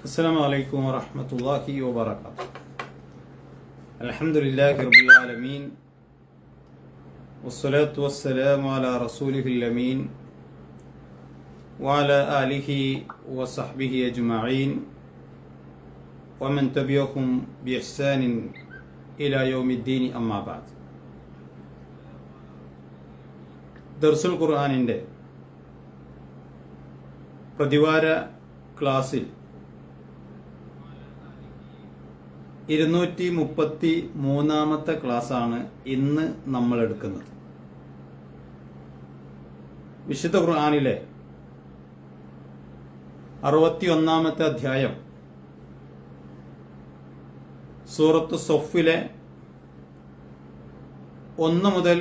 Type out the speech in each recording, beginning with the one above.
السلام عليكم ورحمة الله وبركاته. الحمد لله رب العالمين والصلاة والسلام على رسوله الأمين وعلى آله وصحبه أجمعين ومن تبعهم بإحسان إلى يوم الدين أما بعد. ദർസുൽ ഖുർആനിൻ്റെ പ്രതിവാര ക്ലാസ്സിൽ 233-ാമത്തെ ക്ലാസ്സാണ് ഇന്ന് നമ്മൾ എടുക്കുന്നത്. വിശുദ്ധ ഖുർആനിലെ 61-ാമത്തെ അധ്യായം സൂറത്ത് സൊഫിലെ 1 മുതൽ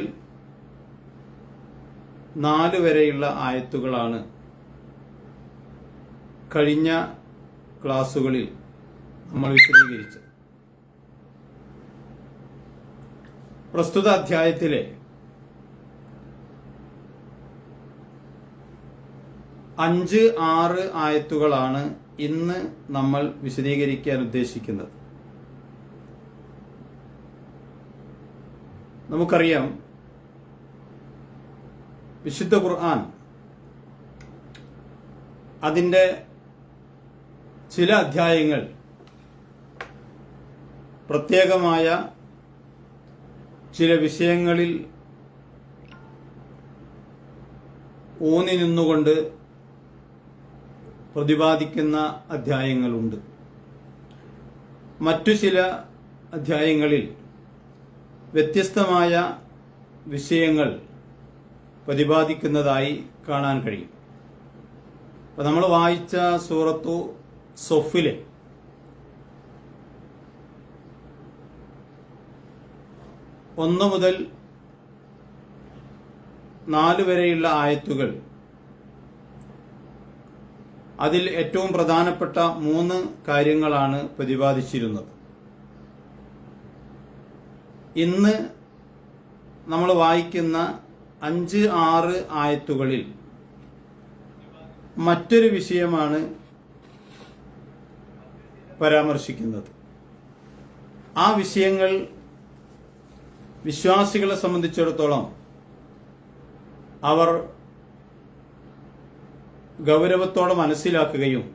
4 വരെയുള്ള ആയത്തുകളാണ് കഴിഞ്ഞ ക്ലാസ്സുകളിൽ നമ്മൾ വിശദീകരിച്ചത്. പ്രസ്തുത അധ്യായത്തിലെ 5-6 ആയത്തുകളാണ് ഇന്ന് നമ്മൾ വിശദീകരിക്കാൻ ഉദ്ദേശിക്കുന്നത്. നമുക്കറിയാം, വിശുദ്ധ ഖുർആൻ അതിൻ്റെ ചില അധ്യായങ്ങൾ പ്രത്യേകമായ ചില വിഷയങ്ങളിൽ ഊന്നി നിന്നുകൊണ്ട് പ്രതിപാദിക്കുന്ന അധ്യായങ്ങളുണ്ട്. മറ്റു ചില അധ്യായങ്ങളിൽ വ്യത്യസ്തമായ വിഷയങ്ങൾ പ്രതിപാദിക്കുന്നതായി കാണാൻ കഴിയും. അപ്പോൾ നമ്മൾ വായിച്ച സൂറത്തു സൊഫിലെ 1 മുതൽ 4 വരെയുള്ള ആയത്തുകൾ, അതിൽ ഏറ്റവും പ്രധാനപ്പെട്ട 3 കാര്യങ്ങളാണ് പ്രതിപാദിച്ചിരുന്നത്. ഇന്ന് നമ്മൾ വായിക്കുന്ന 5-6 ആയത്തുകളിൽ മറ്റൊരു വിഷയമാണ് പരാമർശിക്കുന്നത്. ആ വിഷയങ്ങൾ വിശ്വാസികളെ സംബന്ധിച്ചിടത്തോളം അവർ ഗൗരവത്തോടെ മനസ്സിലാക്കുകയും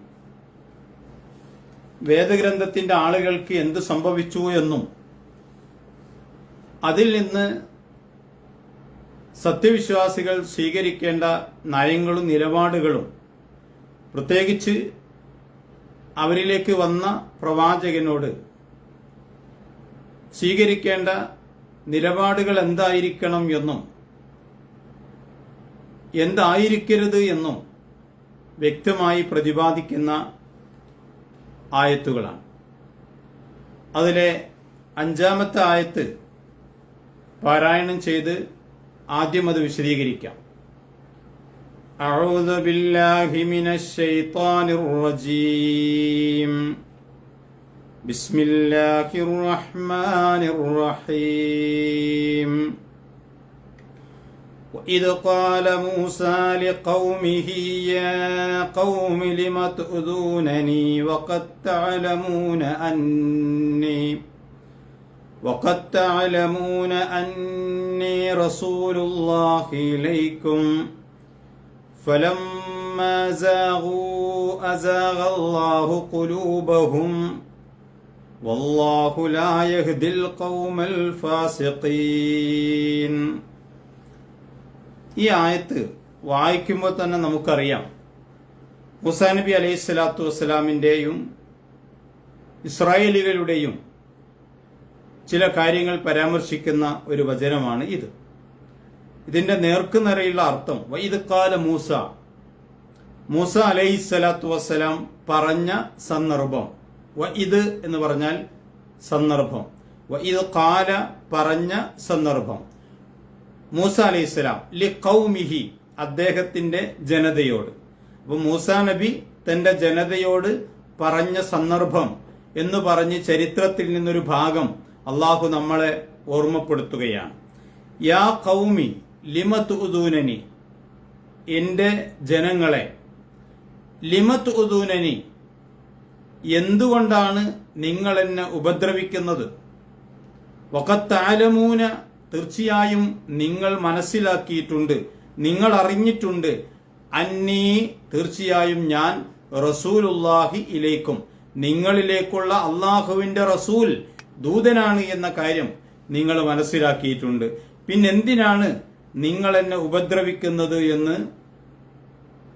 വേദഗ്രന്ഥത്തിന്റെ ആളുകൾക്ക് എന്ത് സംഭവിച്ചു എന്നും അതിൽ നിന്ന് സത്യവിശ്വാസികൾ സ്വീകരിക്കേണ്ട നയങ്ങളും നിലപാടുകളും, പ്രത്യേകിച്ച് അവരിലേക്ക് വന്ന പ്രവാചകനോട് സ്വീകരിക്കേണ്ട നിലപാടുകൾ എന്തായിരിക്കണം എന്നും എന്തായിരിക്കരുത് എന്നും വ്യക്തമായി പ്രതിപാദിക്കുന്ന ആയത്തുകളാണ്. അതിലെ 5-ാമത്തെ ആയത്ത് പാരായണം ചെയ്ത് ആദ്യം അത് വിശദീകരിക്കാം. അഊദു ബില്ലാഹി മിനശ് ശൈത്വാനിർ റജീം. ബിസ്മില്ലാഹിർ റഹ്മാനിർ റഹീം. وإذ قال موسى لقومه يا قوم لم تؤذونني وقد تعلمون أني رسول الله إليكم فلما زاغوا أزاغ الله قلوبهم والله لا يهدي القوم الفاسقين. ഈ ആയത്ത് വായിക്കുമ്പോൾ തന്നെ നമുക്കറിയാം, മൂസാ നബി അലൈഹി സ്വലാത്തു വസ്സലാമിൻ്റെയും ഇസ്രായേലികളുടെയും ചില കാര്യങ്ങൾ പരാമർശിക്കുന്ന ഒരു വചനമാണ് ഇത്. ഇതിന്റെ നേർക്കുനേരെയുള്ള അർത്ഥം വഇദ് ഖാല മൂസ അലൈഹി സ്വലാത്തു വസ്സലാം പറഞ്ഞ സന്ദർഭം. വഇദ് എന്ന് പറഞ്ഞാൽ സന്ദർഭം, വഇദ് ഖാല പറഞ്ഞ സന്ദർഭം. മൂസ അലൈഹിസ്സലാം ലിഖൗമിഹി അദ്ദേഹത്തിന്റെ ജനതയോട്. അപ്പോൾ മൂസാ നബി തന്റെ ജനതയോട് പറഞ്ഞ സന്ദർഭം എന്ന് പറഞ്ഞ് ചരിത്രത്തിൽ നിന്നൊരു ഭാഗം അള്ളാഹു നമ്മളെ ഓർമ്മപ്പെടുത്തുകയാണ്. യാ ഖൗമി ലിമ തുഉദൂനനി, എന്റെ ജനങ്ങളെ, ലിമ തുഉദൂനനി എന്തുകൊണ്ടാണ് നിങ്ങൾ എന്നെ ഉപദ്രവിക്കുന്നത്? വഖത്തഅലമൂന, തീർച്ചയായും നിങ്ങൾ മനസ്സിലാക്കിയിട്ടുണ്ട്, നിങ്ങൾ അറിഞ്ഞിട്ടുണ്ട്, അന്നീ, തീർച്ചയായും ഞാൻ, റസൂലുള്ളാഹി ഇലൈക്കും, നിങ്ങളിലേക്കുള്ള അള്ളാഹുവിന്റെ റസൂൽ, ദൂതനാണ് എന്ന കാര്യം നിങ്ങൾ മനസ്സിലാക്കിയിട്ടുണ്ട്. പിന്നെന്തിനാണ് നിങ്ങൾ എന്നെ ഉപദ്രവിക്കുന്നത് എന്ന്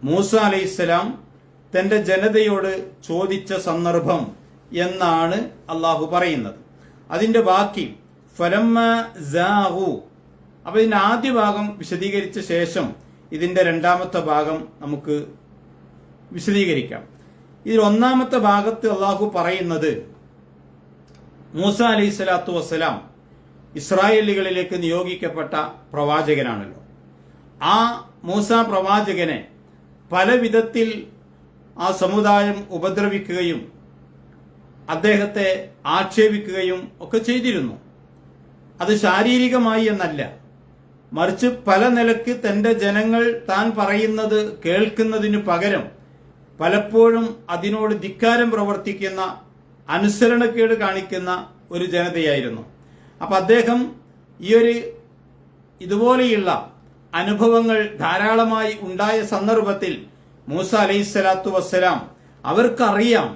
മൂസ അലൈഹിസ്സലാം തന്റെ ജനതയോട് ചോദിച്ച സന്ദർഭം എന്നാണ് അള്ളാഹു പറയുന്നത്. അതിന്റെ ബാക്കി ഫലമ്മ സാഹു. അപ്പൊ ഇതിന്റെ ആദ്യ ഭാഗം വിശദീകരിച്ച ശേഷം ഇതിന്റെ രണ്ടാമത്തെ ഭാഗം നമുക്ക് വിശദീകരിക്കാം. ഇതിൽ ഒന്നാമത്തെ ഭാഗത്ത് അള്ളാഹു പറയുന്നത്, മൂസ അലൈഹി സ്വലാത്തു വസ്സലാം ഇസ്രായേലികളിലേക്ക് നിയോഗിക്കപ്പെട്ട പ്രവാചകനാണല്ലോ. ആ മൂസ പ്രവാചകനെ പല വിധത്തിൽ ആ സമുദായം ഉപദ്രവിക്കുകയും അദ്ദേഹത്തെ ആക്ഷേപിക്കുകയും ഒക്കെ ചെയ്തിരുന്നു. അത് ശാരീരികമായി എന്നല്ല, മറിച്ച് പല നിലക്ക് തന്റെ ജനങ്ങൾ താൻ പറയുന്നത് കേൾക്കുന്നതിനു പകരം പലപ്പോഴും അതിനോട് ധിക്കാരം പ്രവർത്തിക്കുന്ന, അനുസരണക്കേട് കാണിക്കുന്ന ഒരു ജനതയായിരുന്നു. അപ്പൊ അദ്ദേഹം ഇതുപോലെയുള്ള അനുഭവങ്ങൾ ധാരാളമായി ഉണ്ടായ സന്ദർഭത്തിൽ മൂസ അലൈഹിസ്സലാത്തു വസ്സലാം അവർക്കറിയാം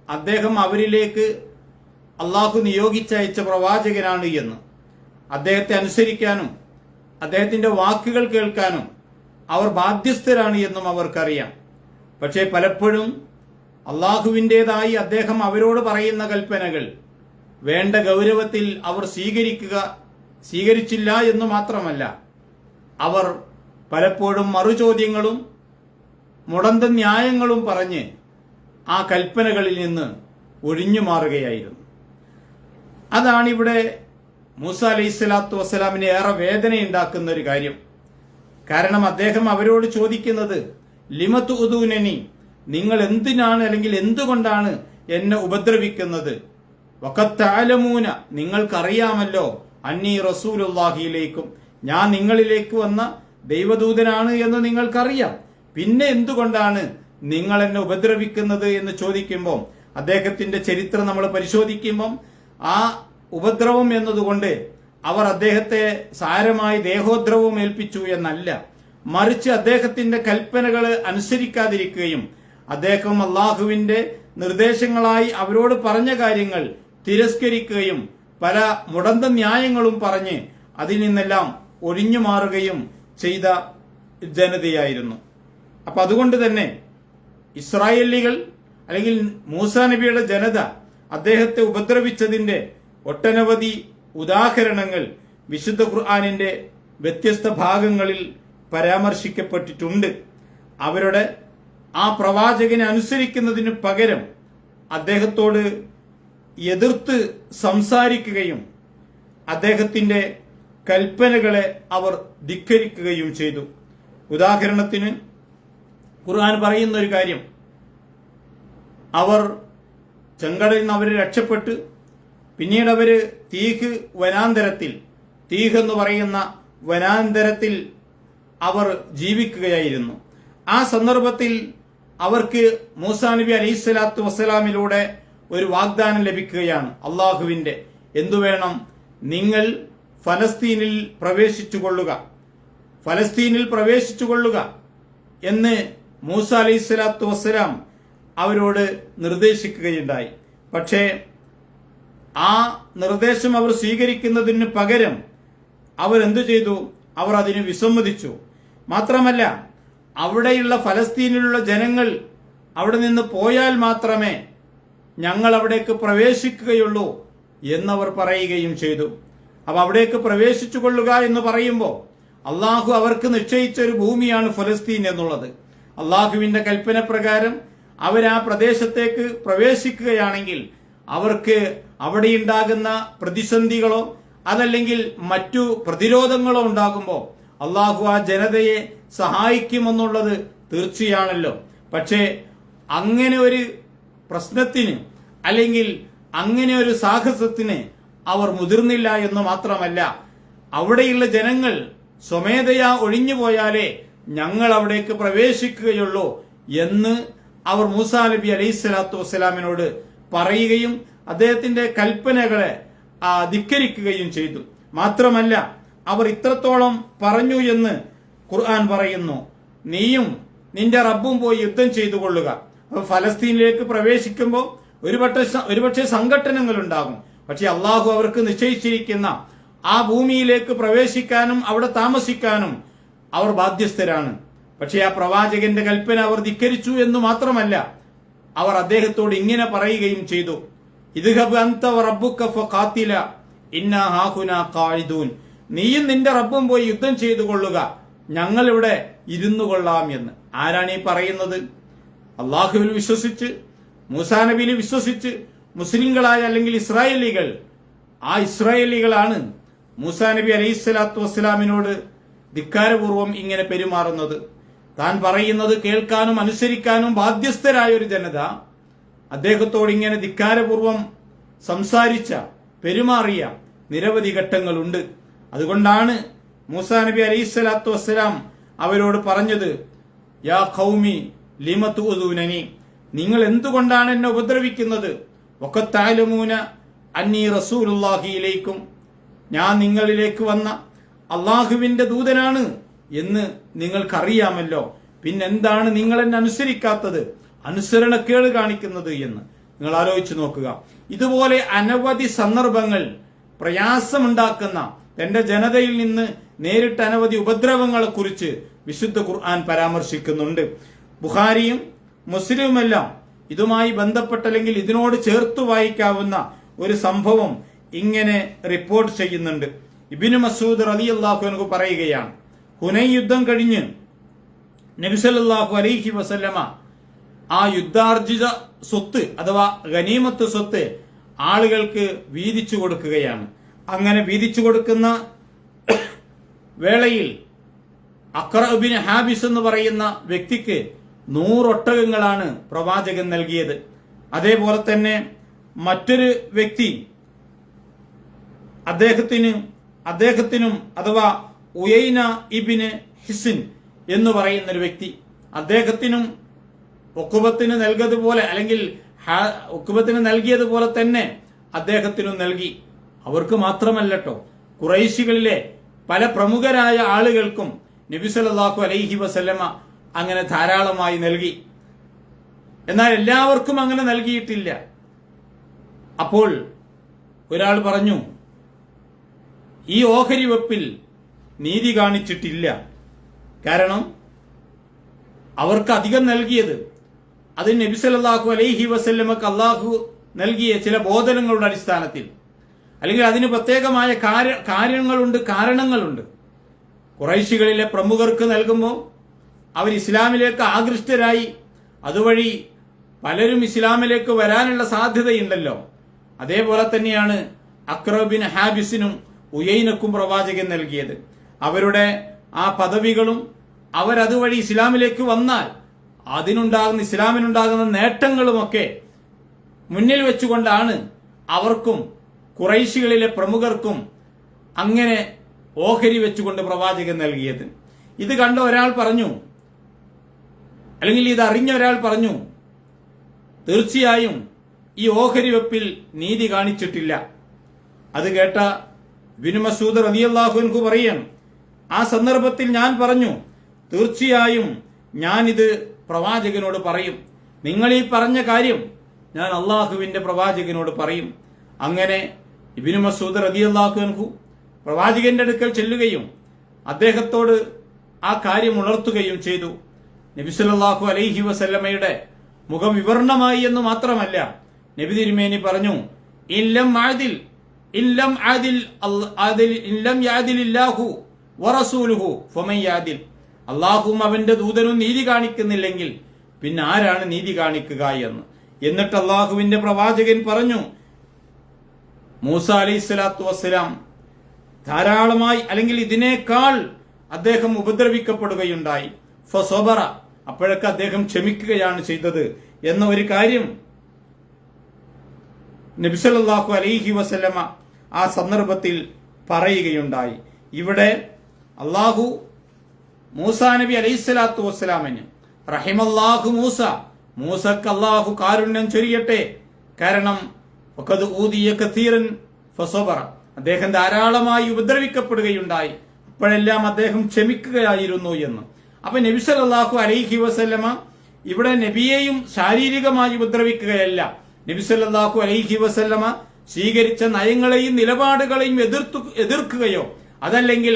അദ്ദേഹം അവരിലേക്ക് അള്ളാഹു നിയോഗിച്ചയച്ച പ്രവാചകനാണ് എന്ന്. അദ്ദേഹത്തെ അനുസരിക്കാനും അദ്ദേഹത്തിന്റെ വാക്കുകൾ കേൾക്കാനും അവർ ബാധ്യസ്ഥരാണ് എന്നും അവർക്കറിയാം. പക്ഷേ പലപ്പോഴും അള്ളാഹുവിൻ്റെതായി അദ്ദേഹം അവരോട് പറയുന്ന കൽപ്പനകൾ വേണ്ട ഗൗരവത്തിൽ അവർ സ്വീകരിച്ചില്ല എന്ന് മാത്രമല്ല, അവർ പലപ്പോഴും മറുചോദ്യങ്ങളും മുടന്ത ന്യായങ്ങളും പറഞ്ഞ് ആ കൽപ്പനകളിൽ നിന്ന് ഒഴിഞ്ഞു മാറുകയായിരുന്നു. അതാണിവിടെ മൂസ അലൈഹി സ്വലാത്തു വസ്സലാമിന് ഏറെ വേദനയുണ്ടാക്കുന്ന ഒരു കാര്യം. കാരണം അദ്ദേഹം അവരോട് ചോദിക്കുന്നത്, ലിമത്ത് ഉദൂനനി, നിങ്ങൾ എന്തിനാണ് അല്ലെങ്കിൽ എന്തുകൊണ്ടാണ് എന്നെ ഉപദ്രവിക്കുന്നത്? വഖത്തഅലമൂന, നിങ്ങൾക്കറിയാമല്ലോ, അന്നീ റസൂലുള്ളാഹിയിലേക്കും, ഞാൻ നിങ്ങളിലേക്ക് വന്ന ദൈവദൂതനാണ് എന്ന് നിങ്ങൾക്കറിയാം, പിന്നെ എന്തുകൊണ്ടാണ് നിങ്ങൾ എന്നെ ഉപദ്രവിക്കുന്നത് എന്ന് ചോദിക്കുമ്പോൾ അദ്ദേഹത്തിന്റെ ചരിത്രം നമ്മൾ പരിശോധിക്കുമ്പം ആ ഉപദ്രവം എന്നതുകൊണ്ട് അവർ അദ്ദേഹത്തെ സാരമായി ദേഹോദ്രവവും ഏൽപ്പിച്ചു എന്നല്ല, മറിച്ച് അദ്ദേഹത്തിന്റെ കൽപ്പനകൾ അനുസരിക്കാതിരിക്കുകയും അദ്ദേഹം അള്ളാഹുവിന്റെ നിർദ്ദേശങ്ങളായി അവരോട് പറഞ്ഞ കാര്യങ്ങൾ തിരസ്കരിക്കുകയും പല മുടന്ത ന്യായങ്ങളും പറഞ്ഞ് അതിൽ നിന്നെല്ലാം ഒഴിഞ്ഞു മാറുകയും ചെയ്ത ജനതയായിരുന്നു. അപ്പൊ അതുകൊണ്ട് തന്നെ ഇസ്രായേലികൾ അല്ലെങ്കിൽ മൂസ നബിയുടെ ജനത അദ്ദേഹത്തെ ഉപദ്രവിച്ചതിന്റെ ഒട്ടനവധി ഉദാഹരണങ്ങൾ വിശുദ്ധ ഖുർആനിന്റെ വ്യത്യസ്ത ഭാഗങ്ങളിൽ പരാമർശിക്കപ്പെട്ടിട്ടുണ്ട്. അവരുടെ ആ പ്രവാചകനെ അനുസരിക്കുന്നതിന് പകരം അദ്ദേഹത്തോട് എതിർത്ത് സംസാരിക്കുകയും അദ്ദേഹത്തിന്റെ കൽപ്പനകളെ അവർ ധിക്കരിക്കുകയും ചെയ്തു. ഉദാഹരണത്തിന് ഖുർആൻ പറയുന്ന ഒരു കാര്യം, അവർ ചെങ്കടലിൽ നിന്ന് അവർ രക്ഷപ്പെട്ട് പിന്നീട് അവര് തീഹ് എന്ന് പറയുന്ന വനാന്തരത്തിൽ അവർ ജീവിക്കുകയായിരുന്നു. ആ സന്ദർഭത്തിൽ അവർക്ക് മൂസാ നബി അലൈഹി സ്വലാത്തു വസ്സലാമിലൂടെ ഒരു വാഗ്ദാനം ലഭിക്കുകയാണ് അള്ളാഹുവിന്റെ. എന്തു വേണം? നിങ്ങൾ ഫലസ്തീനിൽ പ്രവേശിച്ചുകൊള്ളുക എന്ന് മൂസ അലൈഹി സ്വലാത്തു വസ്സലാം അവരോട് നിർദ്ദേശിക്കുകയുണ്ടായി. പക്ഷേ ആ നിർദ്ദേശം അവർ സ്വീകരിക്കുന്നതിന് പകരം അവരെന്തു ചെയ്തു? അവർ അതിന് വിസമ്മതിച്ചു. മാത്രമല്ല, അവിടെയുള്ള ഫലസ്തീനിലുള്ള ജനങ്ങൾ അവിടെ നിന്ന് പോയാൽ മാത്രമേ ഞങ്ങൾ അവിടേക്ക് പ്രവേശിക്കുകയുള്ളൂ എന്നവർ പറയുകയും ചെയ്തു. അപ്പൊ അവിടേക്ക് പ്രവേശിച്ചു കൊള്ളുക എന്ന് പറയുമ്പോൾ അള്ളാഹു അവർക്ക് നിശ്ചയിച്ച ഒരു ഭൂമിയാണ് ഫലസ്തീൻ എന്നുള്ളത്. അള്ളാഹുവിന്റെ കൽപ്പന പ്രകാരം അവർ ആ പ്രദേശത്തേക്ക് പ്രവേശിക്കുകയാണെങ്കിൽ അവർക്ക് അവിടെയുണ്ടാകുന്ന പ്രതിസന്ധികളോ അതല്ലെങ്കിൽ മറ്റു പ്രതിരോധങ്ങളോ ഉണ്ടാകുമ്പോൾ അള്ളാഹു ആ ജനതയെ സഹായിക്കുമെന്നുള്ളത് തീർച്ചയാണല്ലോ. പക്ഷേ അങ്ങനെ ഒരു പ്രശ്നത്തിന് അല്ലെങ്കിൽ അങ്ങനെ ഒരു സാഹസത്തിന് അവർ മുതിർന്നില്ല എന്ന് മാത്രമല്ല, അവിടെയുള്ള ജനങ്ങൾ സ്വമേധയാ ഒഴിഞ്ഞുപോയാലേ ഞങ്ങൾ അവിടേക്ക് പ്രവേശിക്കുകയുള്ളൂ എന്ന് അവർ മൂസാ നബി അലൈഹിസ്സലാത്തു വസ്സലാമിനോട് പറയുകയും അദ്ദേഹത്തിന്റെ കൽപ്പനകളെ ധിക്കരിക്കുകയും ചെയ്തു. മാത്രമല്ല അവർ ഇത്രത്തോളം പറഞ്ഞു എന്ന് ഖുർആൻ പറയുന്നു, നീയും നിന്റെ റബ്ബും പോയി യുദ്ധം ചെയ്തു കൊള്ളുക. അപ്പൊ ഫലസ്തീനിലേക്ക് പ്രവേശിക്കുമ്പോൾ ഒരുപക്ഷെ സംഘട്ടനങ്ങൾ ഉണ്ടാകും. പക്ഷെ അള്ളാഹു അവർക്ക് നിശ്ചയിച്ചിരിക്കുന്ന ആ ഭൂമിയിലേക്ക് പ്രവേശിക്കാനും അവിടെ താമസിക്കാനും അവർ ബാധ്യസ്ഥരാണ്. പക്ഷെ ആ പ്രവാചകന്റെ കൽപ്പന അവർ ധിക്കരിച്ചു എന്ന് മാത്രമല്ല, അവർ അദ്ദേഹത്തോട് ഇങ്ങനെ പറയുകയും ചെയ്തു, ഇദ്ഹബ് അൻത വറബ്ബുക ഫഖാതില ഇന്നാ ഹാഹുനാ ഖാഇദൂൻ. നീയും നിന്റെ റബ്ബും പോയി യുദ്ധം ചെയ്തു കൊള്ളുക, ഞങ്ങൾ ഇവിടെ ഇരുന്നു കൊള്ളാം എന്ന്. ആരാണ് ഈ പറയുന്നത്? അള്ളാഹുവിൽ വിശ്വസിച്ച് മൂസാ നബിയിൽ വിശ്വസിച്ച് മുസ്ലിങ്ങളായ അല്ലെങ്കിൽ ഇസ്രായേലികൾ. ആ ഇസ്രായേലികളാണ് മൂസാ നബി അലൈഹിസ്സലാത്തു വസ്സലാമിനോട് ധിക്കാരപൂർവം ഇങ്ങനെ പെരുമാറുന്നത്. താൻ പറയുന്നത് കേൾക്കാനും അനുസരിക്കാനും ബാധ്യസ്ഥരായ ഒരു ജനത അദ്ദേഹത്തോട് ഇങ്ങനെ ധിക്കാരപൂർവം സംസാരിച്ച പെരുമാറിയ നിരവധി ഘട്ടങ്ങളുണ്ട്. അതുകൊണ്ടാണ് മൂസാ നബി അലൈഹിസ്സലാത്തു വസ്സലാം അവരോട് പറഞ്ഞത്, യാ ഖൗമി ലിമ തുഉദൂനനി, നിങ്ങൾ എന്തുകൊണ്ടാണ് എന്നെ ഉപദ്രവിക്കുന്നത്? വഖദ് തഅലമൂന അന്നീ റസൂലുള്ളാഹി ഇലൈക്കും, ഞാൻ നിങ്ങളിലേക്ക് വന്ന അള്ളാഹുവിന്റെ ദൂതനാണ് എന്ന് നിങ്ങൾക്കറിയാമല്ലോ. പിന്നെന്താണ് നിങ്ങൾ എന്നെ അനുസരിക്കാത്തത്, അനുസരണക്കേട് കാണിക്കുന്നത് എന്ന് നിങ്ങൾ ആലോചിച്ചു നോക്കുക. ഇതുപോലെ അനവധി സന്ദർഭങ്ങൾ പ്രയാസമുണ്ടാക്കുന്ന തന്റെ ജനതയിൽ നിന്ന് നേരിട്ട അനവധി ഉപദ്രവങ്ങളെ കുറിച്ച് വിശുദ്ധ ഖുർആൻ പരാമർശിക്കുന്നുണ്ട്. ബുഖാരിയും മുസ്ലിമുമെല്ലാം ഇതുമായി ബന്ധപ്പെട്ടല്ലെങ്കിൽ ഇതിനോട് ചേർത്ത് വായിക്കാവുന്ന ഒരു സംഭവം ഇങ്ങനെ റിപ്പോർട്ട് ചെയ്യുന്നുണ്ട്. ഇബ്നു മസ്ഊദ് റളിയല്ലാഹു അൻഹു പറയുകയാണ്, ഹുനൈൻ യുദ്ധം കഴിഞ്ഞ് നബി സല്ലല്ലാഹു അലൈഹി വസല്ലമ ആ യുദ്ധാർജിത സ്വത്ത് അഥവാ ഗനീമത്ത് സ്വത്ത് ആളുകൾക്ക് വീതിച്ചു കൊടുക്കുകയാണ്. അങ്ങനെ വീതിച്ചു കൊടുക്കുന്ന വേളയിൽ അഖ്റ ഇബ്നു ഹാബിസ് എന്ന് പറയുന്ന വ്യക്തിക്ക് 100 ഒട്ടകങ്ങളാണ് പ്രവാചകൻ നൽകിയത്. അതേപോലെ തന്നെ മറ്റൊരു വ്യക്തി അദ്ദേഹത്തിനും അഥവാ ഉയൈന ഇബ്നു ഹിസ്ൻ എന്ന് പറയുന്ന ഒരു വ്യക്തി, അദ്ദേഹത്തിനും ഉഖബത്തിന് നൽകിയതുപോലെ അല്ലെങ്കിൽ ഉഖബത്തിന് നൽകിയതുപോലെ തന്നെ അദ്ദേഹത്തിനും നൽകി. അവർക്ക് മാത്രമല്ലട്ടോ, ഖുറൈശികളിലെ പല പ്രമുഖരായ ആളുകൾക്കും നബി സല്ലല്ലാഹു അലൈഹി വസല്ലമ അങ്ങനെ ധാരാളമായി നൽകി. എന്നാൽ എല്ലാവർക്കും അങ്ങനെ നൽകിയിട്ടില്ല. അപ്പോൾ ഒരാൾ പറഞ്ഞു, ഈ ഓഹരി വെപ്പിൽ നീതി കാണിച്ചിട്ടില്ല. കാരണം അവർക്ക് അധികം നൽകിയത് അത് നബി സല്ലല്ലാഹു അലൈഹി വസല്ലമക്ക് അള്ളാഹു നൽകിയ ചില ബോധനങ്ങളുടെ അടിസ്ഥാനത്തിൽ, അല്ലെങ്കിൽ അതിന് പ്രത്യേകമായ കാരണങ്ങളുണ്ട്. ഖുറൈശികളിലെ പ്രമുഖർക്ക് നൽകുമ്പോൾ അവർ ഇസ്ലാമിലേക്ക് ആകൃഷ്ടരായി അതുവഴി പലരും ഇസ്ലാമിലേക്ക് വരാനുള്ള സാധ്യതയുണ്ടല്ലോ. അതേപോലെ തന്നെയാണ് അഖ്റ ഇബ്നു ഹാബിസിനും ഉയൈനക്കും പ്രവാചകൻ നൽകിയത്. അവരുടെ ആ പദവികളും അവരതുവഴി ഇസ്ലാമിലേക്ക് വന്നാൽ ഇസ്ലാമിനുണ്ടാകുന്ന നേട്ടങ്ങളുമൊക്കെ മുന്നിൽ വെച്ചുകൊണ്ടാണ് അവർക്കും ഖുറൈശികളിലെ പ്രമുഖർക്കും അങ്ങനെ ഓഹരി വെച്ചുകൊണ്ട് പ്രവാചകൻ നൽകിയത്. ഇത് കണ്ട ഒരാൾ പറഞ്ഞു, അല്ലെങ്കിൽ ഇത് അറിഞ്ഞ ഒരാൾ പറഞ്ഞു, തീർച്ചയായും ഈ ഓഹരി വെപ്പിൽ നീതി കാണിച്ചിട്ടില്ല. അത് കേട്ട ഇബ്നു മസ്ഊദ് റളിയല്ലാഹു അൻഹു പറയും, ആ സന്ദർഭത്തിൽ ഞാൻ പറഞ്ഞു, തീർച്ചയായും ഞാനിത് പ്രവാചകനോട് പറയും. നിങ്ങൾ ഈ പറഞ്ഞ കാര്യം ഞാൻ അള്ളാഹുവിന്റെ പ്രവാചകനോട് പറയും. അങ്ങനെ ഇബ്നു മസ്ഊദ് റളിയല്ലാഹു അൻഹു പ്രവാചകന്റെ അടുക്കൽ ചെല്ലുകയും അദ്ദേഹത്തോട് ആ കാര്യം ഉണർത്തുകയും ചെയ്തു. നബി സല്ലല്ലാഹു അലൈഹി വസല്ലമയുടെ മുഖം വിവർണമായി എന്ന് മാത്രമല്ല, നബി തിരുമേനി പറഞ്ഞു, ഇല്ലം യഅദിലില്ലാഹു വറസൂലുഹു ഫമൻ യഅദിൽ. അള്ളാഹുവും അവന്റെ ദൂതനും നീതി കാണിക്കുന്നില്ലെങ്കിൽ പിന്നെ ആരാണ് നീതി കാണിക്കുക എന്ന്. എന്നിട്ട് അള്ളാഹുവിന്റെ പ്രവാചകൻ പറഞ്ഞു, മൂസ അലൈഹിസ്സലാത്തു വസ്സലാം ധാരാളമായി അല്ലെങ്കിൽ ഇതിനേക്കാൾ അദ്ദേഹം ഉപദ്രവിക്കപ്പെടുകയുണ്ടായി. ഫസബറ, അപ്പോഴൊക്കെ അദ്ദേഹം ക്ഷമിക്കുകയാണ് ചെയ്തത് എന്ന ഒരു കാര്യം നബി സല്ലല്ലാഹു അലൈഹി വസല്ലമ ആ സന്ദർഭത്തിൽ പറയുകയുണ്ടായി. ഇവിടെ അള്ളാഹു മൂസാ നബി അലൈഹിസ്സലാത്തു വസ്സലാമിന് റഹിമല്ലാഹു മൂസ മൂസക്ക് അല്ലാഹു കാരുണ്യം ചൊരിയട്ടെ. കാരണം വഖദ് ഊദിയ കസീറൻ ഫസബറ, അദ്ദേഹം ധാരാളമായി ഉപദ്രവിക്കപ്പെടുകയുണ്ടായി, അപ്പോഴെല്ലാം അദ്ദേഹം ക്ഷമിക്കുകയായിരുന്നു എന്ന്. അപ്പൊ നബി സല്ലല്ലാഹു അലൈഹി വസല്ലമ ഇവിടെ നബിയെയും ശാരീരികമായി ഉപദ്രവിക്കുകയല്ല, നബി സല്ലല്ലാഹു അലൈഹി വസല്ലമ സ്വീകരിച്ച നയങ്ങളെയും നിലപാടുകളെയും എതിർക്കുകയോ അതല്ലെങ്കിൽ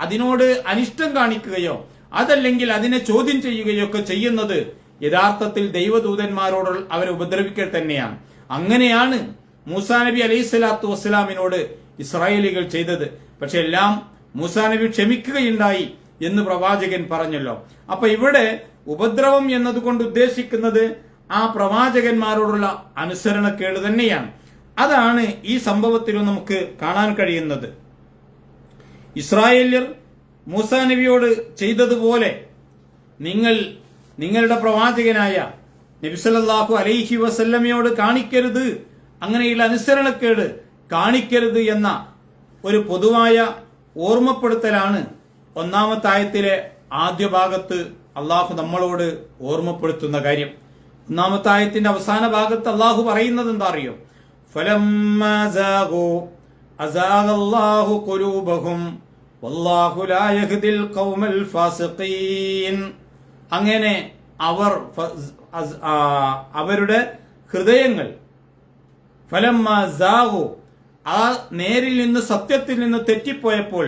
അതിനോട് അനിഷ്ടം കാണിക്കുകയോ അതല്ലെങ്കിൽ അതിനെ ചോദ്യം ചെയ്യുകയോ ഒക്കെ ചെയ്യുന്നത് യഥാർത്ഥത്തിൽ ദൈവദൂതന്മാരോട് അവരെ ഉപദ്രവിക്കൽ തന്നെയാണ്. അങ്ങനെയാണ് മൂസാ നബി അലൈഹി സ്വലാത്തു വസ്സലാമിനോട് ഇസ്രായേലികൾ ചെയ്തത്. പക്ഷെ എല്ലാം മൂസാ നബി ക്ഷമിക്കുകയുണ്ടായി എന്ന് പ്രവാചകൻ പറഞ്ഞല്ലോ. അപ്പൊ ഇവിടെ ഉപദ്രവം എന്നതുകൊണ്ട് ഉദ്ദേശിക്കുന്നത് ആ പ്രവാചകന്മാരോടുള്ള അനുസരണക്കേട് തന്നെയാണ്. അതാണ് ഈ സംഭവത്തിലും നമുക്ക് കാണാൻ കഴിയുന്നത്. ഇസ്രായേല്യർ മൂസാ നബിയോട് ചെയ്തതുപോലെ നിങ്ങളുടെ പ്രവാചകനായ നബി സല്ലല്ലാഹു അലൈഹി വസല്ലമയോട് കാണിക്കരുത്, അങ്ങനെയുള്ള അനുസരണക്കേട് കാണിക്കരുത് എന്ന ഒരു പൊതുവായ ഓർമ്മപ്പെടുത്തലാണ് ഒന്നാമത്തെ ആയത്തിലെ ആദ്യ ഭാഗത്ത് അള്ളാഹു നമ്മളോട് ഓർമ്മപ്പെടുത്തുന്ന കാര്യം. ഒന്നാമത്തെ ആയത്തിന്റെ അവസാന ഭാഗത്ത് അള്ളാഹു പറയുന്നത് എന്താ അറിയോ? ഫലമ്മാ സാഗൂ അസാഗല്ലാഹു ഖുലൂബഹും വല്ലാഹു ലാ യഹ്ദിൽ ഖൗമൽ ഫാസിഖീൻ. അങ്ങനെ അവരുടെ ഹൃദയങ്ങൾ ഫലമ്മാ സാഗൂ, ആ നേരിൽ നിന്ന് സത്യത്തിൽ നിന്ന് തെറ്റിപ്പോയപ്പോൾ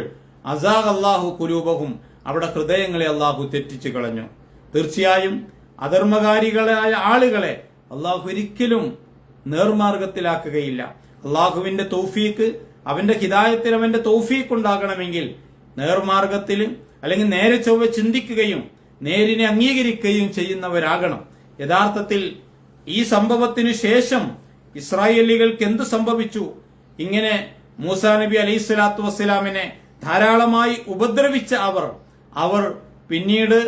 അസാഗല്ലാഹു ഖുലൂബഹും, അവിടെ ഹൃദയങ്ങളെ അള്ളാഹു തെറ്റിച്ചു കളഞ്ഞു. തീർച്ചയായും അധർമ്മകാരികളായ ആളുകളെ അള്ളാഹു ഒരിക്കലും നേർമാർഗത്തിലാക്കുകയില്ല. അള്ളാഹുവിന്റെ തൗഫീക്ക്, അവന്റെ ഹിദായത്തിൽ അവന്റെ തൗഫീക്ക് ഉണ്ടാകണമെങ്കിൽ നേർമാർഗത്തിൽ അല്ലെങ്കിൽ നേരെ ചൊവ്വ ചിന്തിക്കുകയും നേരിനെ അംഗീകരിക്കുകയും ചെയ്യുന്നവരാകണം. യഥാർത്ഥത്തിൽ ഈ സംഭവത്തിനു ശേഷം ഇസ്രായേലികൾക്ക് എന്ത് സംഭവിച്ചു? ഇങ്ങനെ മൂസാ നബി അലൈഹി സ്വലാത്തു വസ്സലാമിനെ ധാരാളമായി ഉപദ്രവിച്ച അവർ പിന്നീട്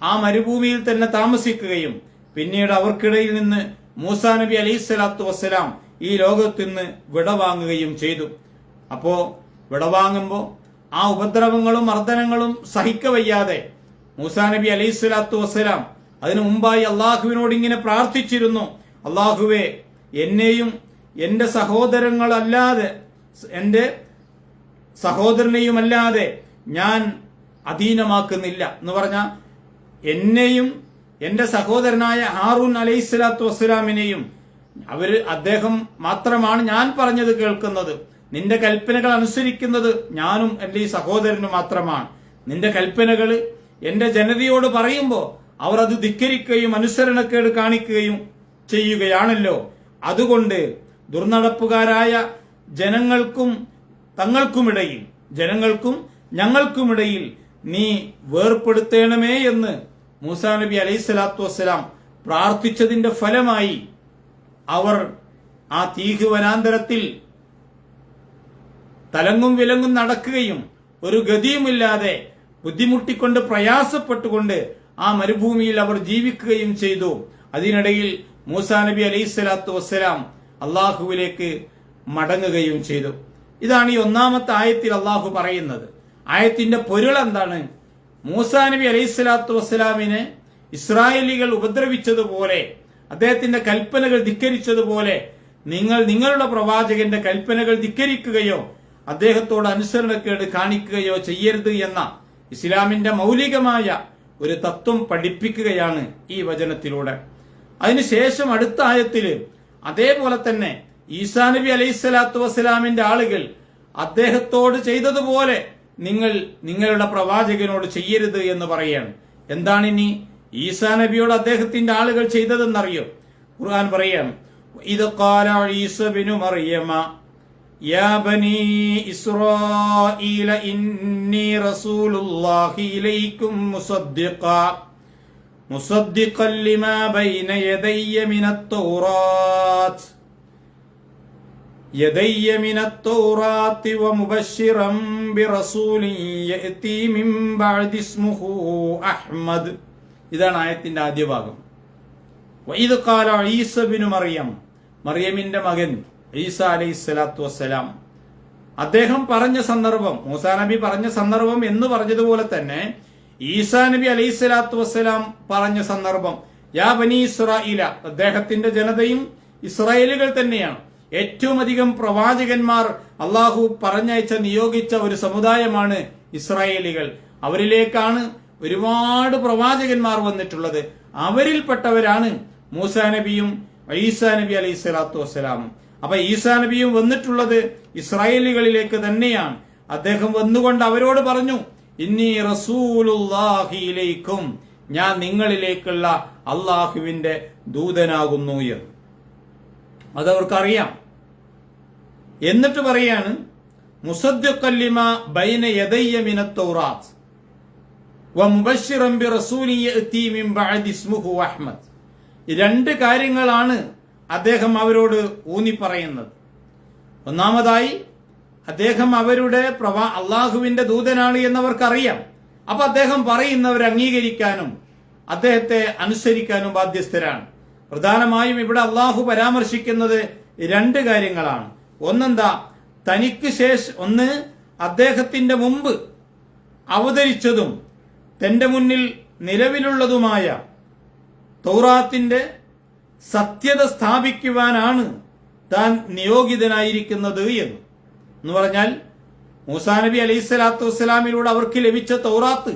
ആ മരുഭൂമിയിൽ തന്നെ താമസിക്കുകയും പിന്നീട് അവർക്കിടയിൽ നിന്ന് മൂസാ നബി അലൈഹി സ്വലാത്തു വസ്സലാം ഈ ലോകത്ത് നിന്ന് വിടവാങ്ങുകയും ചെയ്തു. അപ്പോ വിടവാങ്ങുമ്പോ ആ ഉപദ്രവങ്ങളും മർദ്ദനങ്ങളും സഹിക്കവയ്യാതെ മൂസാ നബി അലൈഹി സ്വലാത്തു വസ്സലാം അതിനു മുമ്പായി അള്ളാഹുവിനോട് ഇങ്ങനെ പ്രാർത്ഥിച്ചിരുന്നു: അള്ളാഹുവേ, എന്നെയും എന്റെ സഹോദരനെയുമല്ലാതെ ഞാൻ അധീനമാക്കുന്നില്ല എന്ന് പറഞ്ഞാൽ എന്നെയും എന്റെ സഹോദരനായ ഹാറൂൻ അലൈഹി സ്വലാത്തു വസ്സലാമിനെയും അദ്ദേഹം മാത്രമാണ് ഞാൻ പറഞ്ഞത് കേൾക്കുന്നത്, നിന്റെ കൽപ്പനകൾ അനുസരിക്കുന്നത് ഞാനും എന്റെ ഈ സഹോദരനും മാത്രമാണ്. നിന്റെ കൽപ്പനകൾ എന്റെ ജനതയോട് പറയുമ്പോൾ അവർ അത് ധിക്കരിക്കുകയും അനുസരണക്കേട് കാണിക്കുകയും ചെയ്യുകയാണല്ലോ. അതുകൊണ്ട് ദുർനടപ്പുകാരായ ജനങ്ങൾക്കും ഞങ്ങൾക്കുമിടയിൽ നീ വേർപ്പെടുത്തേണമേ എന്ന് മൂസാ നബി അലൈഹി സ്വലാത്തു വസ്സലാം പ്രാർത്ഥിച്ചതിന്റെ ഫലമായി അവർ ആ തീഹ് വനാന്തരത്തിൽ തലങ്ങും വിലങ്ങും നടക്കുകയും ഒരു ഗതിയുമില്ലാതെ ബുദ്ധിമുട്ടിക്കൊണ്ട് പ്രയാസപ്പെട്ടുകൊണ്ട് ആ മരുഭൂമിയിൽ അവർ ജീവിക്കുകയും ചെയ്തു. അതിനിടയിൽ മൂസാ നബി അലൈഹി സ്വലാത്തു വസ്സലാം അള്ളാഹുവിലേക്ക് മടങ്ങുകയും ചെയ്തു. ഇതാണ് ഈ ഒന്നാമത്തെ ആയത്തിൽ അള്ളാഹു പറയുന്നത്. ആയത്തിന്റെ പൊരുൾ എന്താണ്? മൂസാ നബി അലൈഹി സ്വലാത്തു വസ്സലാമിനെ ഇസ്രായേലികൾ ഉപദ്രവിച്ചതുപോലെ, അദ്ദേഹത്തിന്റെ കൽപ്പനകൾ ധിക്കരിച്ചതുപോലെ നിങ്ങളുടെ പ്രവാചകന്റെ കൽപ്പനകൾ ധിക്കരിക്കുകയോ അദ്ദേഹത്തോട് അനുസരണക്കേട് കാണിക്കുകയോ ചെയ്യരുത് എന്ന ഇസ്ലാമിന്റെ മൗലികമായ ഒരു തത്വം പഠിപ്പിക്കുകയാണ് ഈ വചനത്തിലൂടെ. അതിനുശേഷം അടുത്ത ആയത്തില് അതേപോലെ തന്നെ ഈസാ നബി അലൈഹി സ്വലാത്തു വസ്സലാമിന്റെ ആളുകൾ അദ്ദേഹത്തോട് ചെയ്തതുപോലെ നിങ്ങളുടെ പ്രവാചകനോട് ചെയ്യരുത് എന്ന് പറയാണ്. എന്താണ് ഇനി ഈസാ നബിയോട് അദ്ദേഹത്തിന്റെ ആളുകൾ ചെയ്തതെന്നറിയോ? ഖുർആൻ പറയാണ്: ഇത് ഖാല ഈസ ബിനു മറിയമ യാ ബനി ഇസ്രായീല ഇന്നി റസൂലുള്ളാഹി ഇലൈക്കും മുസദ്ദിഖൻ ലിമാ ബൈന യദയ്യ മിനത്ത്-തൗറാത്തി വമുബശ്ശിറൻ ബിറസൂലിൻ യഅതി മിൻ ബഅദി ഇസ്മുഹു അഹ്മദ്. ഇതാണ് ആയത്തിന്റെ ആദ്യ ഭാഗം. വഇദ് ഖാല ഈസ ബിനു മറിയം, മറിയമിന്റെ മകൻ ഈസ അലൈഹി സ്വലാത്തു വസ്സലാം, അദ്ദേഹം പറഞ്ഞ സന്ദർഭം, മൂസാ നബി പറഞ്ഞ സന്ദർഭം എന്ന് പറഞ്ഞതുപോലെ തന്നെ ഈസാ നബി അലൈഹി സ്വലാത്തു വസ്സലാം പറഞ്ഞ സന്ദർഭം യാ ബനി ഇസ്രായേല, അദ്ദേഹത്തിന്റെ ജനതയും ഇസ്രായേലുകൾ തന്നെയാണ്. ഏറ്റവും അധികം പ്രവാചകന്മാർ അള്ളാഹു പറഞ്ഞയച്ച നിയോഗിച്ച ഒരു സമുദായമാണ് ഇസ്രായേലികൾ. അവരിലേക്കാണ് ഒരുപാട് പ്രവാചകന്മാർ വന്നിട്ടുള്ളത്. അവരിൽപ്പെട്ടവരാണ് മൂസാ നബിയും ഈസാ നബി അലൈഹി സ്വലാത്തു വസ്സലാമും. അപ്പൊ ഈസാ നബിയും വന്നിട്ടുള്ളത് ഇസ്രായേലികളിലേക്ക് തന്നെയാണ്. അദ്ദേഹം വന്നുകൊണ്ട് അവരോട് പറഞ്ഞു, ഇന്നി റസൂലുള്ളാഹി ഇലൈക്കും, ഞാൻ നിങ്ങളിലേക്കുള്ള അള്ളാഹുവിന്റെ ദൂതനാകുന്നു എന്ന്. അതവർക്കറിയാം. എന്നിട്ട് പറയാണ്, മുസദ്ദിഖൻ ലിമാ ബൈന യദയ്യ മിനത്ത് തൗറാത്ത് വമുബശ്ശിറൻ ബിറസൂലിൻ യഅതി മിൻ ബഅദി ഇസ്മുഹു അഹ്മദ്. രണ്ട് കാര്യങ്ങളാണ് അദ്ദേഹം അവരോട് ഊന്നി പറയുന്നത്. ഒന്നാമതായി, അദ്ദേഹം അവരുടെ അള്ളാഹുവിന്റെ ദൂതനാണ് എന്നവർക്കറിയാം. അപ്പൊ അദ്ദേഹം പറയുന്നവരെ അംഗീകരിക്കാനും അദ്ദേഹത്തെ അനുസരിക്കാനും ബാധ്യസ്ഥരാണ്. പ്രധാനമായും ഇവിടെ അള്ളാഹു പരാമർശിക്കുന്നത് രണ്ട് കാര്യങ്ങളാണ്. ഒന്നെന്താ, തനിക്ക് ശേഷം, ഒന്ന് അദ്ദേഹത്തിന്റെ മുമ്പ് അവതരിച്ചതും തന്റെ മുന്നിൽ നിലവിലുള്ളതുമായ തൗറാത്തിന്റെ സത്യത സ്ഥാപിക്കുവാനാണ് താൻ നിയോഗിതനായിരിക്കുന്നത് എന്ന് പറഞ്ഞാൽ, മൂസാ നബി അലൈഹി സ്വലാത്തു വസ്സലാമിലൂടെ അവർക്ക് ലഭിച്ച തൗറാത്ത്,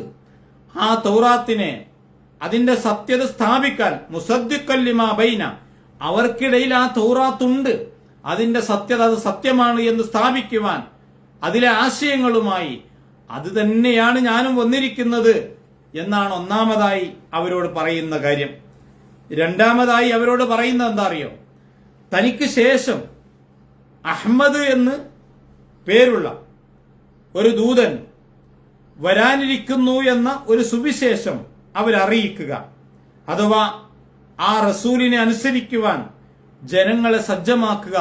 ആ തൗറാത്തിനെ, അതിന്റെ സത്യത സ്ഥാപിക്കാൻ, മുസദ്ദിഖൻ ലിമാ ബൈന, അവർക്കിടയിൽ ആ തൗറാത്തുണ്ട്, അതിന്റെ സത്യത, അത് സത്യമാണ് എന്ന് സ്ഥാപിക്കുവാൻ, അതിലെ ആശയങ്ങളുമായി അത് തന്നെയാണ് ഞാനും വന്നിരിക്കുന്നത് എന്നാണ് ഒന്നാമതായി അവരോട് പറയുന്ന കാര്യം. രണ്ടാമതായി അവരോട് പറയുന്നത് എന്താ അറിയോ, തനിക്ക് ശേഷം അഹ്മദ് എന്ന് പേരുള്ള ഒരു ദൂതൻ വരാനിരിക്കുന്നു എന്ന ഒരു സുവിശേഷം അവരറിയിക്കുക, അഥവാ ആ റസൂലിനെ അനുസരിക്കുവാൻ ജനങ്ങളെ സജ്ജമാക്കുക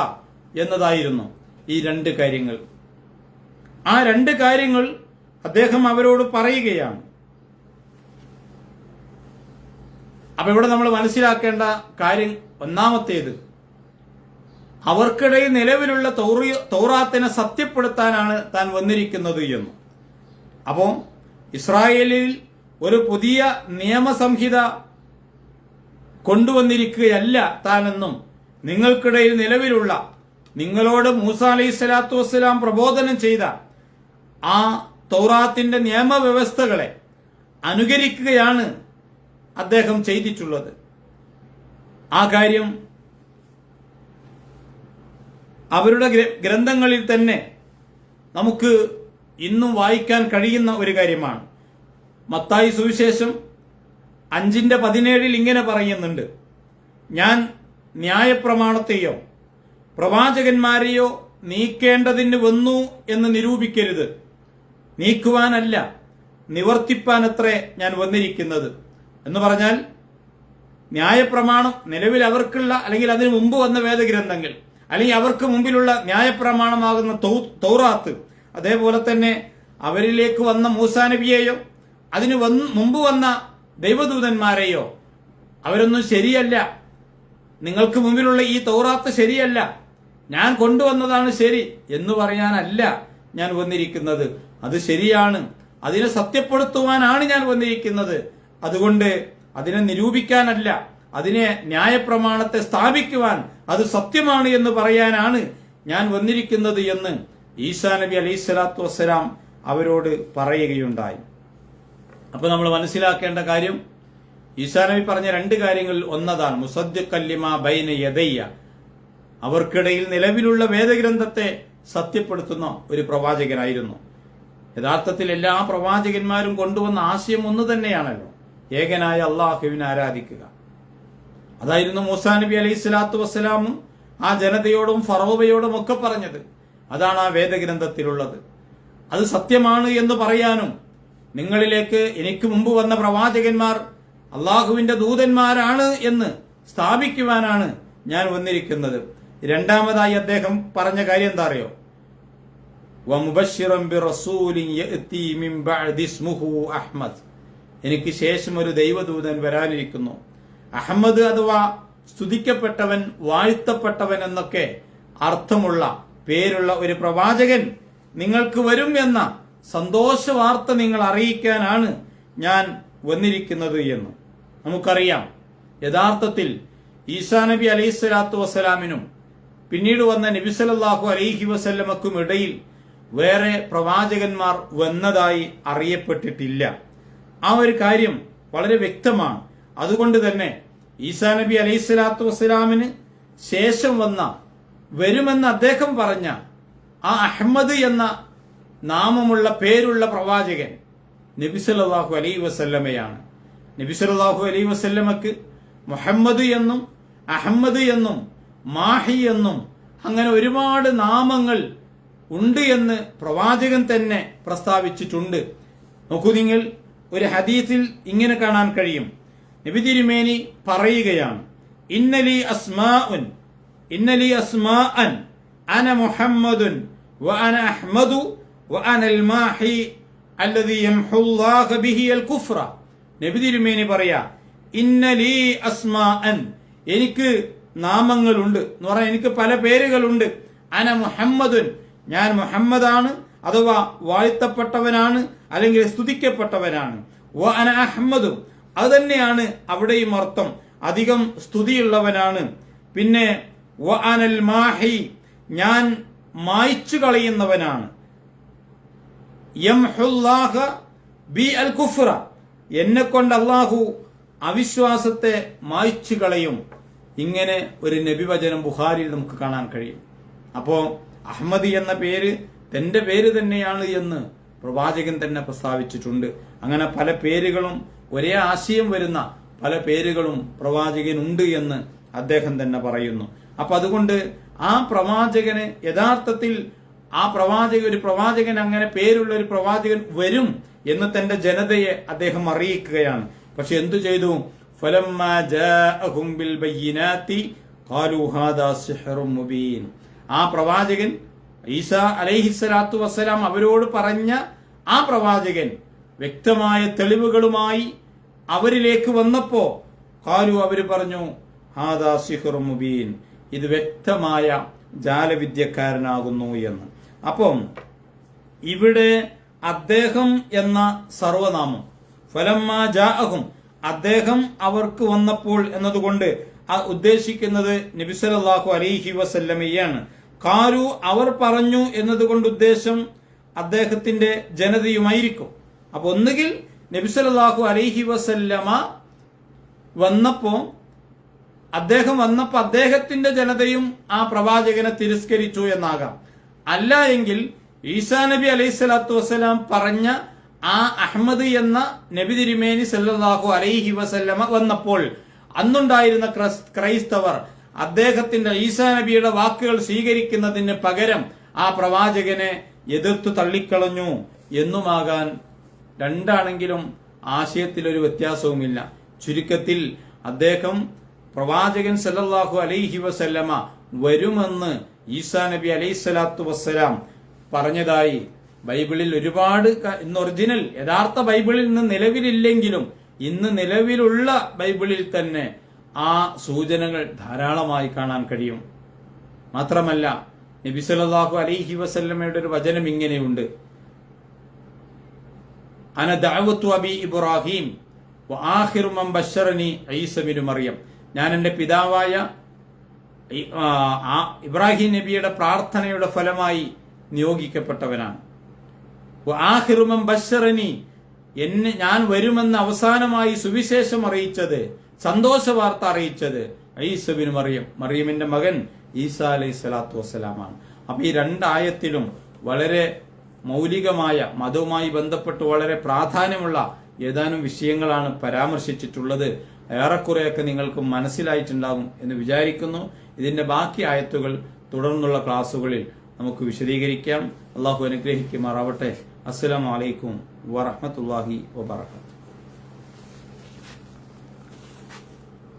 എന്നതായിരുന്നു ഈ രണ്ട് കാര്യങ്ങൾ. ആ രണ്ട് കാര്യങ്ങൾ അദ്ദേഹം അവരോട് പറയുകയാണ്. അപ്പൊ ഇവിടെ നമ്മൾ മനസ്സിലാക്കേണ്ട കാര്യം ഒന്നാമത്തേത്, അവർക്കിടയിൽ നിലവിലുള്ള തൗറാത്തിനെ സത്യപ്പെടുത്താനാണ് താൻ വന്നിരിക്കുന്നത് എന്ന്. അപ്പോൾ ഇസ്രായേലിൽ ഒരു പുതിയ നിയമസംഹിത കൊണ്ടുവന്നിരിക്കുകയല്ല താനെന്നും, നിങ്ങൾക്കിടയിൽ നിലവിലുള്ള, നിങ്ങളോട് മൂസാ അലൈഹി സ്വലാത്തു വസ്സലാം പ്രബോധനം ചെയ്ത ആ തൗറാത്തിന്റെ നിയമവ്യവസ്ഥകളെ അനുകരിക്കുകയാണ് അദ്ദേഹം ചെയ്തിട്ടുള്ളത്. ആ കാര്യം അവരുടെ ഗ്രന്ഥങ്ങളിൽ തന്നെ നമുക്ക് ഇന്നും വായിക്കാൻ കഴിയുന്ന ഒരു കാര്യമാണ്. മത്തായി സുവിശേഷം 5:17 ഇങ്ങനെ പറയുന്നുണ്ട്, ഞാൻ ന്യായപ്രമാണത്തെയോ പ്രവാചകന്മാരെയോ നീക്കേണ്ടതിന് വന്നു എന്ന് നിരൂപിക്കരുത്, നീക്കുവാനല്ല നിവർത്തിപ്പാനത്രേ ഞാൻ വന്നിരിക്കുന്നത് എന്ന് പറഞ്ഞാൽ, ന്യായപ്രമാണം നിലവിൽ അവർക്കുള്ള, അല്ലെങ്കിൽ അതിനു മുമ്പ് വന്ന വേദഗ്രന്ഥങ്ങൾ, അല്ലെങ്കിൽ അവർക്ക് മുമ്പിലുള്ള ന്യായപ്രമാണമാകുന്ന തൗറാത്ത്, അതേപോലെ തന്നെ അവരിലേക്ക് വന്ന മൂസാ നബിയെയോ അതിന് മുമ്പ് വന്ന ദൈവദൂതന്മാരെയോ അവരൊന്നും ശരിയല്ല, നിങ്ങൾക്ക് മുമ്പിലുള്ള ഈ തൗറാത്ത് ശരിയല്ല, ഞാൻ കൊണ്ടുവന്നതാണ് ശരി എന്ന് പറയാനല്ല ഞാൻ വന്നിരിക്കുന്നത്, അത് ശരിയാണ്, അതിനെ സത്യപ്പെടുത്തുവാനാണ് ഞാൻ വന്നിരിക്കുന്നത്. അതുകൊണ്ട് അതിനെ നിരൂപിക്കാനല്ല, അതിനെ ന്യായപ്രമാണത്തെ സ്ഥാപിക്കുവാൻ, അത് സത്യമാണ് എന്ന് പറയാനാണ് ഞാൻ വന്നിരിക്കുന്നത് എന്ന് ഈസാ നബി അലൈഹി സ്വലാത്തു വസ്സലാം അവരോട് പറയുകയുണ്ടായി. അപ്പൊ നമ്മൾ മനസ്സിലാക്കേണ്ട കാര്യം, ഈസാ നബി പറഞ്ഞ രണ്ട് കാര്യങ്ങളിൽ ഒന്നതാണ് മുസദ്ദിഖൻ ലിമാ ബൈന യദയ്യ, അവർക്കിടയിൽ നിലവിലുള്ള വേദഗ്രന്ഥത്തെ സത്യപ്പെടുത്തുന്ന ഒരു പ്രവാചകനായിരുന്നു. യഥാർത്ഥത്തിൽ എല്ലാ പ്രവാചകന്മാരും കൊണ്ടുവന്ന ആശയം ഒന്ന് തന്നെയാണല്ലോ, ഏകനായ അള്ളാഹുവിനെ ആരാധിക്കുക. അതായിരുന്നു മൂസാ നബി അലൈഹി സ്വലാത്തു വസ്സലാമും ആ ജനതയോടും ഫറോവയോടും ഒക്കെ പറഞ്ഞത്. അതാണ് ആ വേദഗ്രന്ഥത്തിലുള്ളത്. അത് സത്യമാണ് എന്ന് പറയാനും, നിങ്ങളിലേക്ക് എനിക്ക് മുമ്പ് വന്ന പ്രവാചകന്മാർ അള്ളാഹുവിന്റെ ദൂതന്മാരാണ് എന്ന് സ്ഥാപിക്കുവാനാണ് ഞാൻ വന്നിരിക്കുന്നത്. രണ്ടാമതായി അദ്ദേഹം പറഞ്ഞ കാര്യം എന്താ അറിയോ, വമുബശ്ശിറൻ ബിറസൂലിൻ യഅതി മിൻ ബഅദി ഇസ്മുഹു അഹ്മദ്, എനിക്ക് ശേഷം ഒരു ദൈവദൂതൻ വരാനിരിക്കുന്നു. അഹമ്മദ് അഥവാ സ്തുതിക്കപ്പെട്ടവൻ, വാഴ്ത്തപ്പെട്ടവൻ എന്നൊക്കെ അർത്ഥമുള്ള പേരുള്ള ഒരു പ്രവാചകൻ നിങ്ങൾക്ക് വരും എന്ന സന്തോഷ വാർത്ത നിങ്ങൾ അറിയിക്കാനാണ് ഞാൻ വന്നിരിക്കുന്നത് എന്ന്. നമുക്കറിയാം, യഥാർത്ഥത്തിൽ ഈസാ നബി അലൈഹി സ്വലാത്തു വസ്സലാമിനും പിന്നീട് വന്ന നബി സല്ലല്ലാഹു അലൈഹി വസല്ലമക്കും ഇടയിൽ വേറെ പ്രവാചകന്മാർ വന്നതായി അറിയപ്പെട്ടിട്ടില്ല. ആ ഒരു കാര്യം വളരെ വ്യക്തമാണ്. അതുകൊണ്ട് തന്നെ ഈസാ നബി അലൈഹി സ്വലാത്തു വസ്സലാമിന് ശേഷം വരുമെന്ന് അദ്ദേഹം പറഞ്ഞ ആ അഹ്മദ് എന്ന നാമമുള്ള പേരുള്ള പ്രവാചകൻ നബി സല്ലല്ലാഹു അലൈഹി വസല്ലമയാണ്. നബി സല്ലല്ലാഹു അലൈഹി വസല്ലമക്ക് മുഹമ്മദ് എന്നും അഹമ്മദ് എന്നും മാഹി എന്നും അങ്ങനെ ഒരുപാട് നാമങ്ങൾ ഉണ്ട് എന്ന് പ്രവാചകൻ തന്നെ പ്രസ്താവിച്ചിട്ടുണ്ട്. നോക്കൂ നിങ്ങൾ, ഒരു ഹദീസിൽ ഇങ്ങനെ കാണാൻ കഴിയും. നബി തിരുമേനി പറയുകയാണ്, ഇന്നലി അസ്മാഅൻ അന മുഹമ്മദുൻ വ അന അഹ്മദു വ അനൽ മാഹി അല്ലദീ യംഹുല്ലാഹു ബിഹി അൽ കുഫ്ര. നബി തിരുമേനി പറയാ, ഇന്നലി അസ്മാഅൻ, എനിക്ക് നാമങ്ങളുണ്ട് എന്ന് പറഞ്ഞാൽ എനിക്ക് പല പേരുകളുണ്ട്. അന മുഹമ്മദുൻ, ഞാൻ മുഹമ്മദാണ് അഥവാ വാഴ്ത്തപ്പെട്ടവനാണ് അല്ലെങ്കിൽ സ്തുതിക്കപ്പെട്ടവനാണ്. വ അന അഹ്മദു, അത് തന്നെയാണ് അവിടെയും അർത്ഥം, അധികം സ്തുതിയുള്ളവനാണ്. പിന്നെ വ അനൽ മാഹി, ഞാൻ മായ്ച്ചു കളയുന്നവനാണ്. യംഹുല്ലാഹ ബി അൽ കുഫ്ര, എന്നെ കൊണ്ട് അല്ലാഹു അവിശ്വാസത്തെ മായ്ച്ചു കളയും. ഇങ്ങനെ ഒരു നബിവചനം ബുഖാരിയിൽ നമുക്ക് കാണാൻ കഴിയും. അപ്പോ അഹ്മദ് എന്ന പേര് തന്റെ പേര് തന്നെയാണ് എന്ന് പ്രവാചകൻ തന്നെ പ്രസ്താവിച്ചിട്ടുണ്ട്. അങ്ങനെ പല പേരുകളും ഒരേ ആശയം വരുന്ന പല പേരുകളും പ്രവാചകനുണ്ട് എന്ന് അദ്ദേഹം തന്നെ പറയുന്നു. അപ്പൊ അതുകൊണ്ട് ആ പ്രവാചകന് യഥാർത്ഥത്തിൽ ഒരു പ്രവാചകൻ അങ്ങനെ പേരുള്ള ഒരു പ്രവാചകൻ വരും എന്ന് തന്റെ ജനതയെ അദ്ദേഹം അറിയിക്കുകയാണ്. പക്ഷെ എന്തു ചെയ്തു? ഫലമ്മാ ജാഅഹും ബിൽ ബയ്യിനാതി ഖാലൂ ഹാദാ സിഹ്റും മുബീൻ. ആ പ്രവാചകൻ ഈസാ അലൈഹിസ്സലാത്തു വസ്സലാം അവരോട് പറഞ്ഞ ആ പ്രവാചകൻ വ്യക്തമായ തെളിവുകളുമായി അവരിലേക്ക് വന്നപ്പോ ഖാലൂ, അവർ പറഞ്ഞു, ഹാദാ സിഹ്റും മുബീൻ, ഇത് വ്യക്തമായ ജാലവിദ്യക്കാരനാകുന്നു എന്ന്. അപ്പം ഇവിടെ അദ്ദേഹം എന്ന സർവനാമം ഫലമ്മാ ജാഅഹും, അദ്ദേഹം അവർക്ക് വന്നപ്പോൾ എന്നതുകൊണ്ട് ഉദ്ദേശിക്കുന്നത് നബി സല്ലല്ലാഹു അലൈഹി വസല്ലമയാണ്. ഖാലു, അവർ പറഞ്ഞു എന്നതുകൊണ്ട് ഉദ്ദേശം അദ്ദേഹത്തിന്റെ ജനതയുമായിരിക്കും. അപ്പൊ ഒന്നുകിൽ നബി സല്ലല്ലാഹു അലൈഹി വസല്ലമ അദ്ദേഹം വന്നപ്പോ അദ്ദേഹത്തിന്റെ ജനതയും ആ പ്രവാചകനെ തിരസ്കരിച്ചു എന്നാകാം. അല്ല എങ്കിൽ ഈസാ നബി അലൈഹി സ്വലാത്തു വസ്സലാം പറഞ്ഞ ആ അഹ്മദ് എന്ന നബി തിരുമേനി സല്ലല്ലാഹു അലൈഹി വസല്ലമ വന്നപ്പോൾ അന്നുണ്ടായിരുന്ന ക്രൈസ്തവർ അദ്ദേഹത്തിന്റെ ഈസാ നബിയുടെ വാക്കുകൾ സ്വീകരിക്കുന്നതിന് പകരം ആ പ്രവാചകനെ എതിർത്തു തള്ളിക്കളഞ്ഞു എന്നുമാകാൻ. രണ്ടാണെങ്കിലും ആശയത്തിൽ ഒരു വ്യത്യാസവുമില്ല. ചുരുക്കത്തിൽ അദ്ദേഹം പ്രവാചകൻ സല്ലല്ലാഹു അലൈഹി വസല്ലമ വരുമെന്ന് ഈസാ നബി അലൈഹി സ്വലാത്തു വസ്സലാം പറഞ്ഞതായി ബൈബിളിൽ ഒരുപാട്, ഇന്ന് ഒറിജിനൽ യഥാർത്ഥ ബൈബിളിൽ നിന്ന് നിലവിലില്ലെങ്കിലും ഇന്ന് നിലവിലുള്ള ബൈബിളിൽ തന്നെ ആ സൂചനകൾ ധാരാളമായി കാണാൻ കഴിയും. മാത്രമല്ല നബി സല്ലല്ലാഹു അലൈഹി വസല്ലമയുടെ ഒരു വചനം ഇങ്ങനെയുണ്ട്, അന ദഅവതു അബി ഇബ്രാഹിം വ ആഖിറു മൻ ബശറനി ഈസ ഇബ്നു മറിയം, ഞാൻ എൻ്റെ പിതാവായ ഇബ്രാഹിം നബിയുടെ പ്രാർത്ഥനയുടെ ഫലമായി നിയോഗിക്കപ്പെട്ടവനാണ്. വ ആഖിറു മൻ ബശറനി, ഞാൻ വരുമെന്ന് അവസാനമായി സുവിശേഷം അറിയിച്ചത്, സന്തോഷ വാർത്ത അറിയിച്ചത് ഈസ ഇബ്നു മറിയം, മറിയമിന്റെ മകൻ ഈസാ അലൈഹി സ്വലാത്തു വസ്സലാമാണ്. അപ്പൊ ഈ രണ്ടായത്തിലും വളരെ മൗലികമായ മതവുമായി ബന്ധപ്പെട്ട് വളരെ പ്രാധാന്യമുള്ള ഏതാനും വിഷയങ്ങളാണ് പരാമർശിച്ചിട്ടുള്ളത്. ഏറെക്കുറെയൊക്കെ നിങ്ങൾക്ക് മനസ്സിലായിട്ടുണ്ടാകും എന്ന് വിചാരിക്കുന്നു. ഇതിന്റെ ബാക്കി ആയത്തുകൾ തുടർന്നുള്ള ക്ലാസ്സുകളിൽ നമുക്ക് വിശദീകരിക്കാം. അള്ളാഹു അനുഗ്രഹിക്കുമാറാവട്ടെ. അസ്സലാമു അലൈക്കും വറഹ്മത്തുള്ളാഹി വബറകാതുഹു.